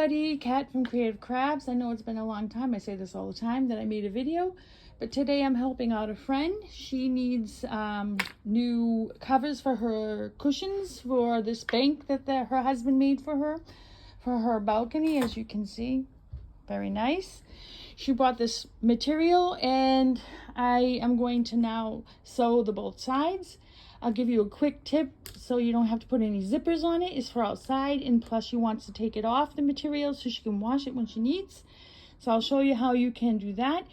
everybody, Kat from Creative Crafts. I know it's been a long time, I say this all the time, that I made a video, but today I'm helping out a friend. She needs new covers for her cushions for this bank that her husband made for her balcony, as you can see. Very nice. She bought this material and I am going to now sew the both sides. I'll give you a quick tip so you don't have to put any zippers on it. It's for outside, and plus she wants to take it off the material so she can wash it when she needs. So I'll show you how you can do that.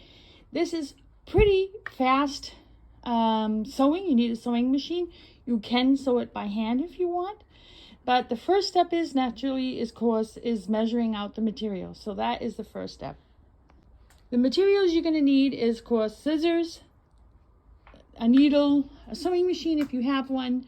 This is pretty fast sewing. You need a sewing machine. You can sew it by hand if you want. But the first step is naturally, of course, is measuring out the material. So that is the first step. The materials you're going to need is, of course, scissors, a needle, a sewing machine if you have one,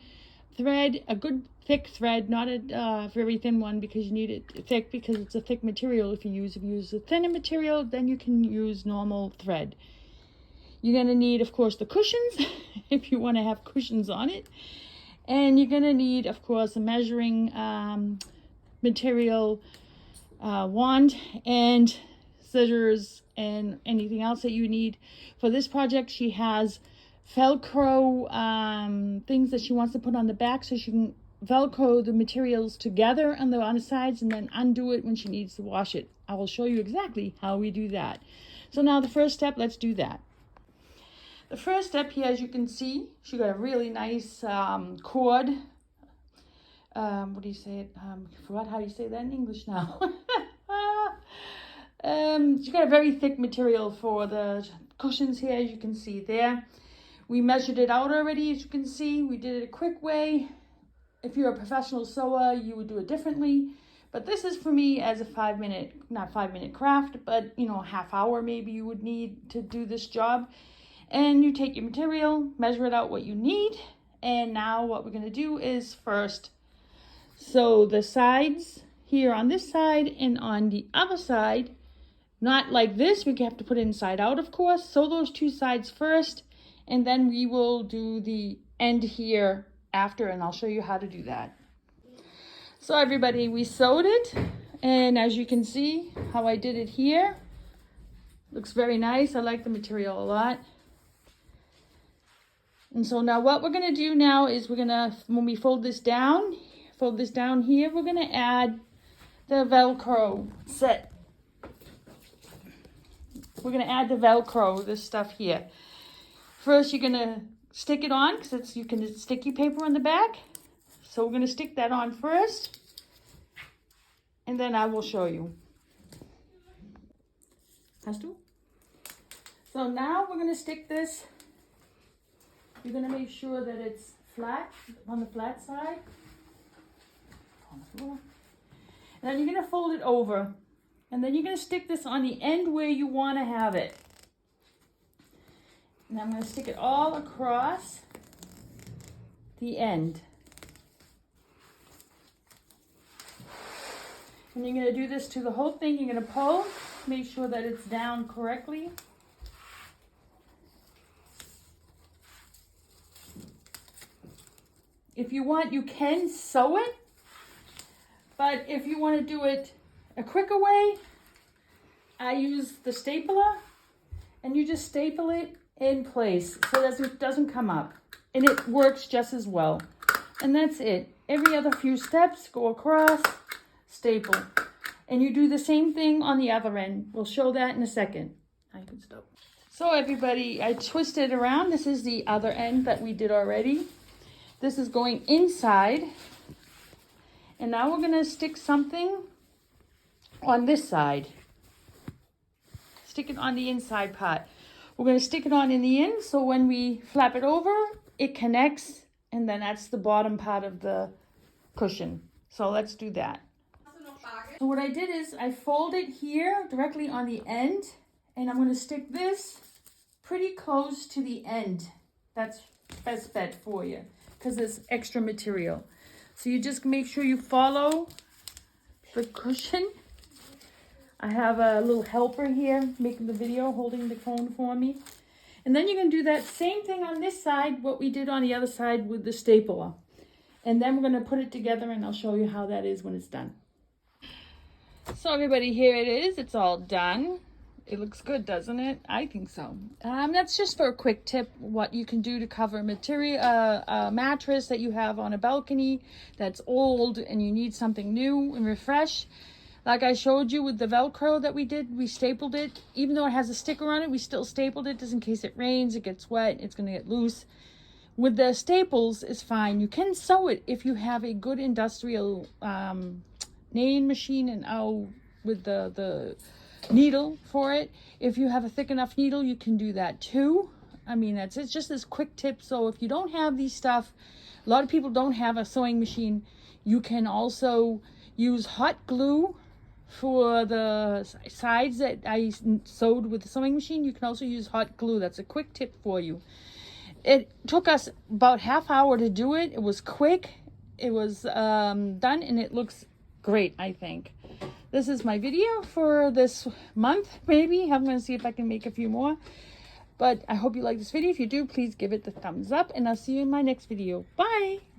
thread, a good thick thread, not a very thin one because you need it thick because it's a thick material. If you use a thinner material, then you can use normal thread. You're going to need, of course, the cushions if you want to have cushions on it. And you're going to need, of course, a measuring material wand and scissors and anything else that you need. For this project, she has Velcro things that she wants to put on the back so she can Velcro the materials together on the sides and then undo it when she needs to wash it. I will show you exactly how we do that. So now the first step, let's do that. The first step here, as you can see, she got a really nice cord. What do you say it? I forgot how you say that in English now. She got a very thick material for the cushions here, as you can see there. We measured it out already, as you can see. We did it a quick way. If you're a professional sewer, you would do it differently. But this is for me as a not 5 minute craft, but a half hour maybe you would need to do this job. And you take your material, measure it out what you need. And now what we're going to do is first sew the sides here on this side and on the other side. Not like this, we have to put it inside out, of course. Sew those two sides first. And then we will do the end here after, and I'll show you how to do that. So everybody, we sewed it, and as you can see how I did it here, looks very nice. I like the material a lot. And so now what we're gonna do now is when we fold this down here, we're gonna add the Velcro set. We're gonna add the Velcro, this stuff here. First, you're gonna stick it on because you can sticky paper on the back. So we're gonna stick that on first, and then I will show you. So now we're gonna stick this. You're gonna make sure that it's flat on the flat side. On the floor. And then you're gonna fold it over, and then you're gonna stick this on the end where you want to have it. And I'm going to stick it all across the end. And you're going to do this to the whole thing. You're going to pull, make sure that it's down correctly. If you want, you can sew it. But if you want to do it a quicker way, I use the stapler. And you just staple it in place so that it doesn't come up, and it works just as well. And that's it. Every other few steps, go across, staple, and you do the same thing on the other end. We'll show that in a second. I can stop. So everybody, I twisted around. This is the other end that we did already. This is going inside, and now we're going to stick something on this side. Stick it on the inside part. We're going to stick it on in the end, so when we flap it over, it connects, and then that's the bottom part of the cushion. So let's do that. So what I did is I fold it here directly on the end, and I'm going to stick this pretty close to the end. That's best bet for you because it's extra material. So you just make sure you follow the cushion. I have a little helper here making the video, holding the phone for me. And then you're going to do that same thing on this side, what we did on the other side with the stapler. And then we're going to put it together, and I'll show you how that is when it's done. So everybody, here it is. It's all done. It looks good, doesn't it? I think so. That's just for a quick tip, what you can do to cover a mattress that you have on a balcony that's old and you need something new and refresh. Like I showed you with the Velcro that we did, we stapled it. Even though it has a sticker on it, we still stapled it just in case it rains, it gets wet, it's going to get loose. With the staples, it's fine. You can sew it if you have a good industrial nail machine and with the needle for it. If you have a thick enough needle, you can do that too. I mean, it's just this quick tip. So if you don't have these stuff, a lot of people don't have a sewing machine, you can also use hot glue for the sides that I sewed with the sewing machine. You can also use hot glue. That's a quick tip for you. It took us about half hour to do it. It was quick. It was done and it looks great, I think. This is my video for this month, maybe. I'm going to see if I can make a few more. But I hope you like this video. If you do, please give it the thumbs up. And I'll see you in my next video. Bye!